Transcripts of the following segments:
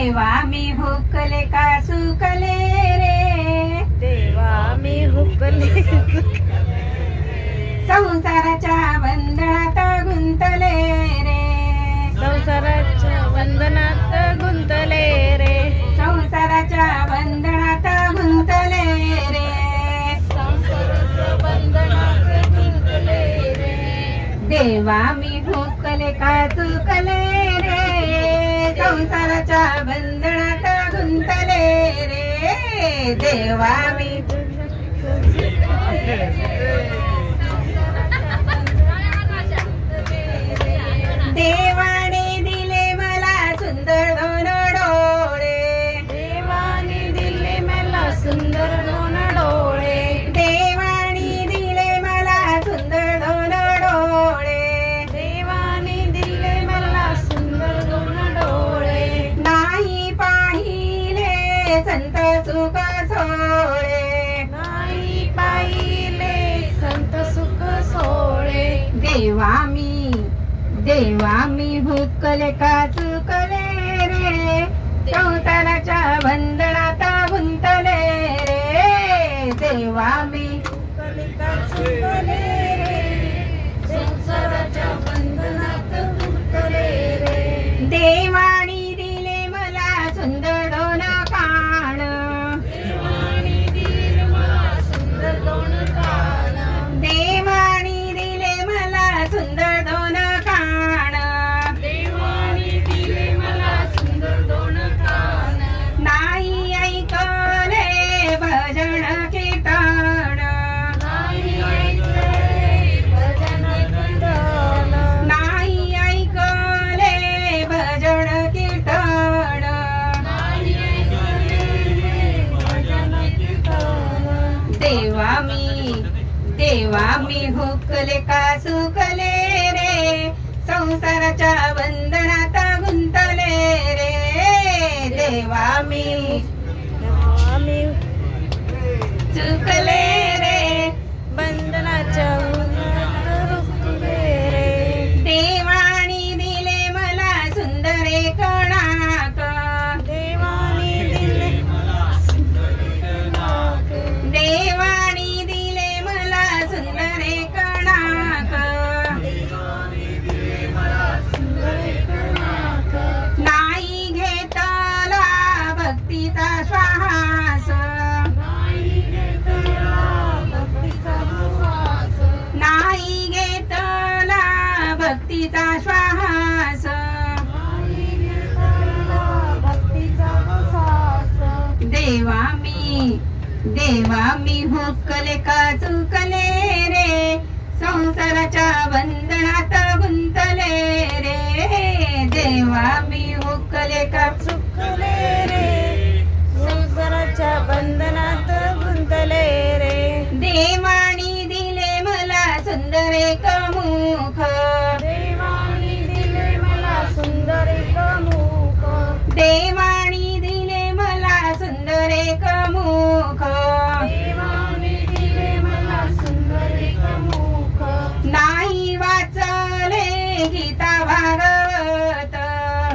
देवा मी हुकले का सुकले रे, देवा मी हुकले संसाराच्या बंधनात गुंतले रे, संसाराच्या बंधनात गुंतले रे, संसाराच्या बंधनात गुंतले रे, संसाराच्या बंधनात गुंतले रे, देवा मी हुकले का चुकले रे, संसाराच्या बंधनात गुंतले रे, देवा मी देवाने दिले मला सुंदर दोन डोळे, देवाने दिले मला सुंदर दोन डोळे, देवाने दिले मला सुंदर दोन डोळे, देवाने दिले मला सुंदर दोन डोळे, नाही पाहिले संत सुख सोळे, नाही पाहिले संत सुख सोळे, देवा मी हुकले का चुकले रे, संसाराच्या बंधनात गुंतले रे, देवा मी हुकले का चुकले रे, संसाराच्या बंधनात गुंतले रे, देवानी दिले मला सुंदर दोन कान, देवाने दिले मला सुंदर दोन कान, देवानी दिले मला सुंदर दोन कान, देवाने दिले मला सुंदर दोन कान, नाही ऐकले भजन कीर्तन, नाही ऐकले भजन कीर्तन, नाही ऐकले भजन कीर्तन, नाही ऐकले भजन कीर्तन, देवा मी हुकले का सुकले रे, संसाराच्या बंधनात गुंतले रे, देवा मी चुकले रे, बंधनाच्या उन्हात रुतले रे, देवानी दिले मला सुंदर एक नाक, देवाने दिले देवानी दिले मला सुंदर एक नाक, नाही घेतला भक्तीचा श्वास, नाही घेतला भक्तीचा श्वास, देवा मी हुकले का चुकले रे, संसाराच्या बंधनात गुंतले रे, देवा मी हुकले का चुकले रे, संसाराच्या बंधनात गुंतले रे, देवानी दिले मला सुंदर एक मुख, देवाने दिले मला सुंदर एक मुख, देवानी दिले मला सुंदर एक मुख, देवाने दिले मला सुंदर एक मुख, नाही वाचले गीता भागवत,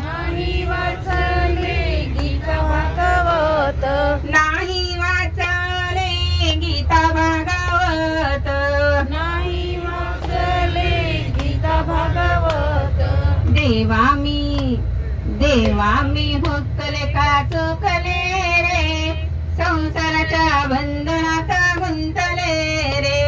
नाही वाचले गीता भागवत, नाही वाचले गीता भागवत, नाही वाचले गीता भागवत, देवा मी हुकले का चुकले रे, संसाराच्या बंधनात गुंतले रे,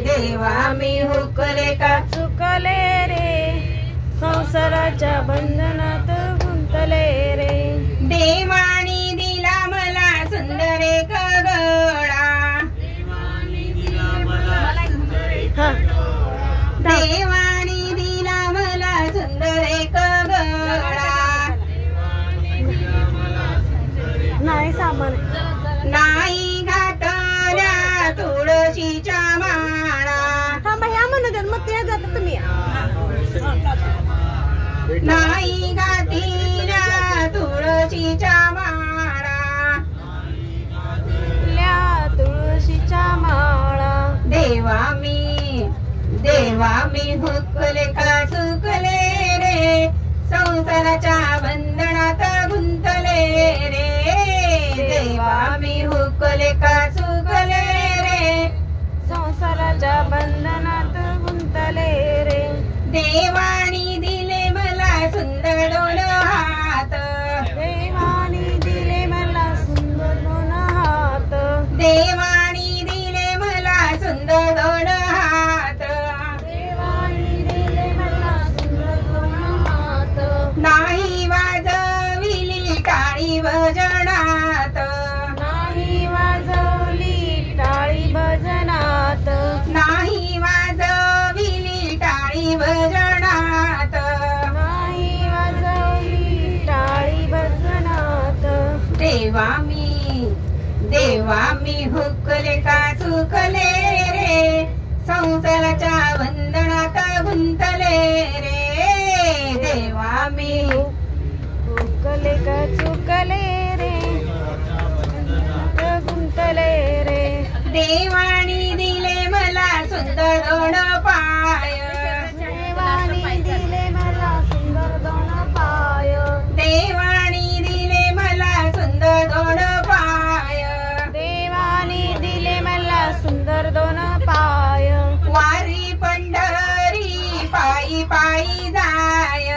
देवा मी हुकले का चुकले रे, संसाराच्या बंधनात गुंतले रे, देवानी दिला मला सुंदर एक गळा, हा देवानी दिला मला सुंदर एक गळा, नाही सामान नाही घातल्या तुळशीच्या माळा, थांबा ह्या म्हणू देत मग ते जाता तुम्ही नाही घातल्या तुळशीच्या माळा, तुळशीच्या माळा, देवा मी हुकले का चुकले रे, संसाराच्या बंधनात गुंत संसाराच्या बंधनात गुंतले रे. देवानी दिले मला सुंदर दोन हात. देवानी दिले मला सुंदर दोन हात. देवानी दिले मला सुंदर दोन हात. देवानी दिले मला सुंदर दोन हात. नाही वाजविली टाळी भजनात. नाही वाजवली टाळी भजनात. नाही वाजविली टाळी भजनात. नाही वाजवली टाळी भजनात. देवा मी हुकले का चुकले रे. संसाराच्या बंधनात गुंतले रे. देवा मी हुकले का चुकले रे. गुंतले रे. देवानी दिले मला सुंदर दोन पाय. देवानी दिले मला सुंदर दोन पाय. देवानी दिले मला सुंदर दोन पाय. देवानी दिले मला सुंदर दोन पाय. वारी पंढरी पायी पायी जाय.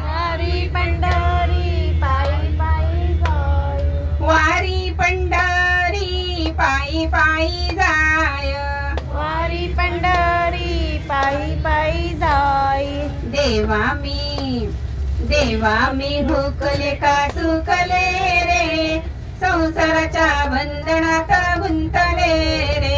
वारी पंढरी पायी पायी जाय. वारी पंढरी पायी पायी जाय. वारी पंढरी पायी पायी जाय. देवा मी हुकले का चुकले रे. संसाराच्या बंधनात गुंतले रे.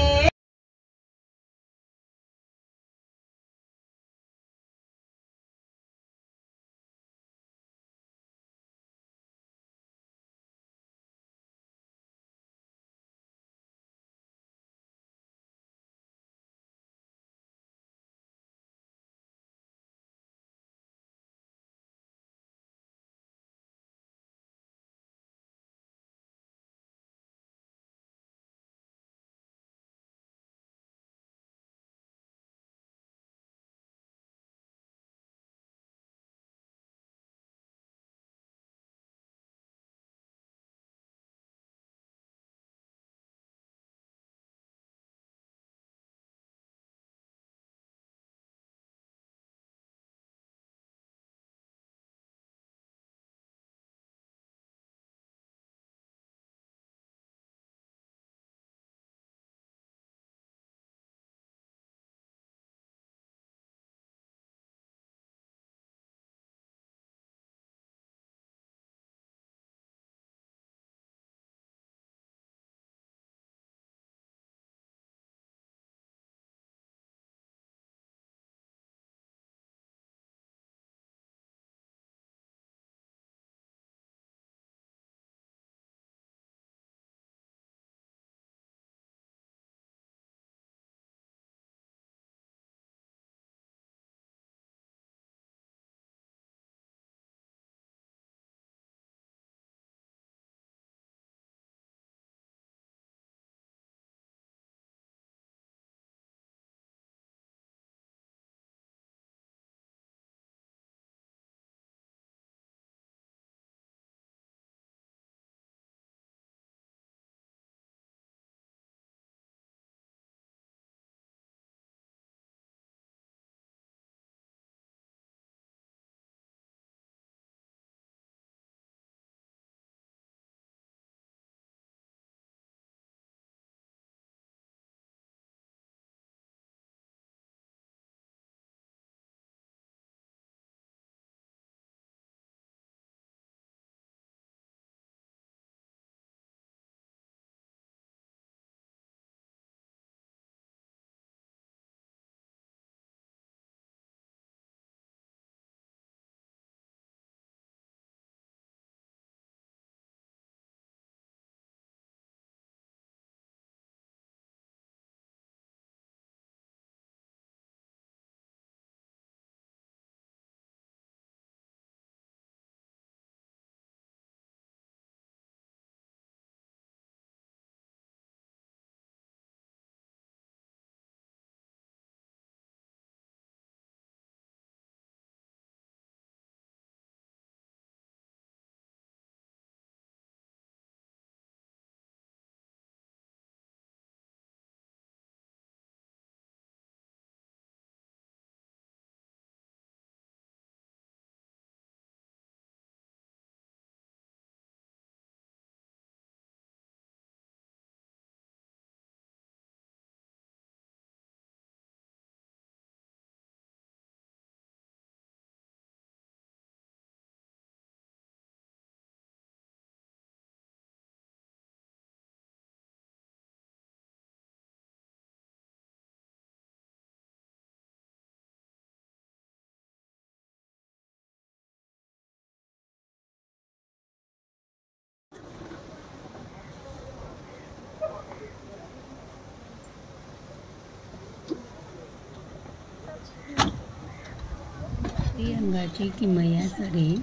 भारतीय रंगाची किमया साडी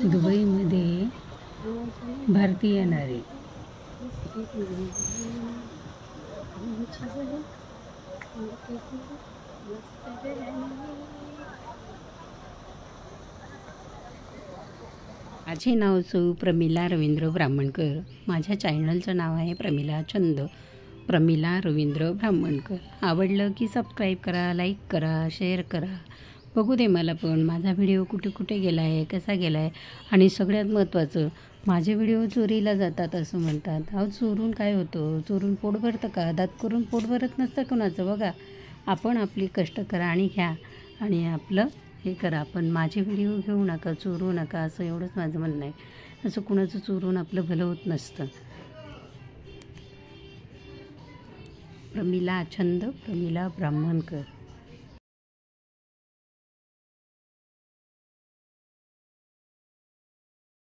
दुबईमध्ये भारतीय नारी. माझे नाव प्रमिला रवींद्र ब्राह्मणकर. माझ्या चॅनलचं नाव आहे प्रमिला छंद. प्रमिला रवींद्र ब्राह्मणकर. आवडलं की सबस्क्राईब करा, लाईक करा, शेअर करा. बघू दे मला पण माझा व्हिडिओ कुठे कुठे गेला आहे, कसा गेला आहे. आणि सगळ्यात महत्त्वाचं, माझे व्हिडिओ चोरीला जातात असं म्हणतात. अहो चोरून काय होतं? चोरून पोट भरतं का? दात करून पोट भरत नसतं कोणाचं. बघा, आपण आपली कष्ट करा आणि घ्या आणि आपलं हे करा. पण माझे व्हिडिओ घेऊ नका, चोरू नका, असं एवढंच माझं म्हणणं आहे. असं कुणाचं चोरून आपलं भलं होत नसतं. प्रमिला छंद, प्रमिला ब्राह्मणकर.